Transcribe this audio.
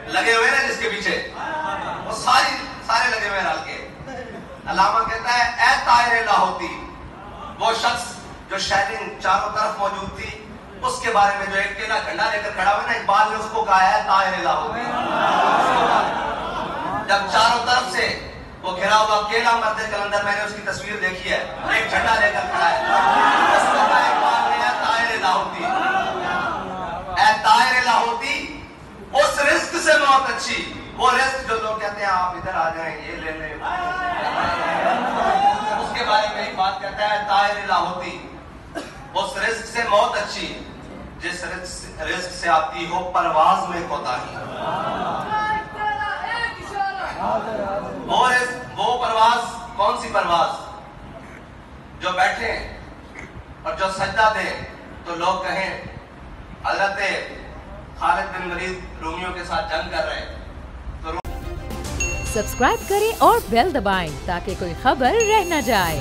लगे हुए ना जिसके पीछे, वो सारे लगे हुए रल के। अल्लामा कहता है ऐ ताहिर लाहौती, वो शख्स जो शायरीन चारों तरफ मौजूद थी, उसके बारे में जो एक केला झंडा लेकर खड़ा हुआ ना, इकबाल ने उसको कहा है ताहिर लाहौती। जब चारों तरफ से वो घिरा हुआ केला मर्द कलंदर, मैंने उसकी तस्वीर देखी है, एक झंडा लेकर खड़ा है, उसको कहा इकबाल ने है ताहिर लाहौती। ऐ ताहिर लाहौती, उस रिस्क से मौत अच्छी, वो रिस्क जो लोग कहते हैं आप इधर आ जाएं ये ले लें, उसके बारे में एक बात कहता है ताहिर लाहौती, उस रिस्क से मौत अच्छी जिस रिस्क से आती हो परवाज में कोताही। वो परवाज कौन सी परवाज? जो बैठे और जो सजदा दे तो लोग कहें हजरत खालिद बिन वलीद रोमियो के साथ जंग कर रहे हैं। सब्सक्राइब करें और बेल दबाएं ताकि कोई खबर रह न जाए।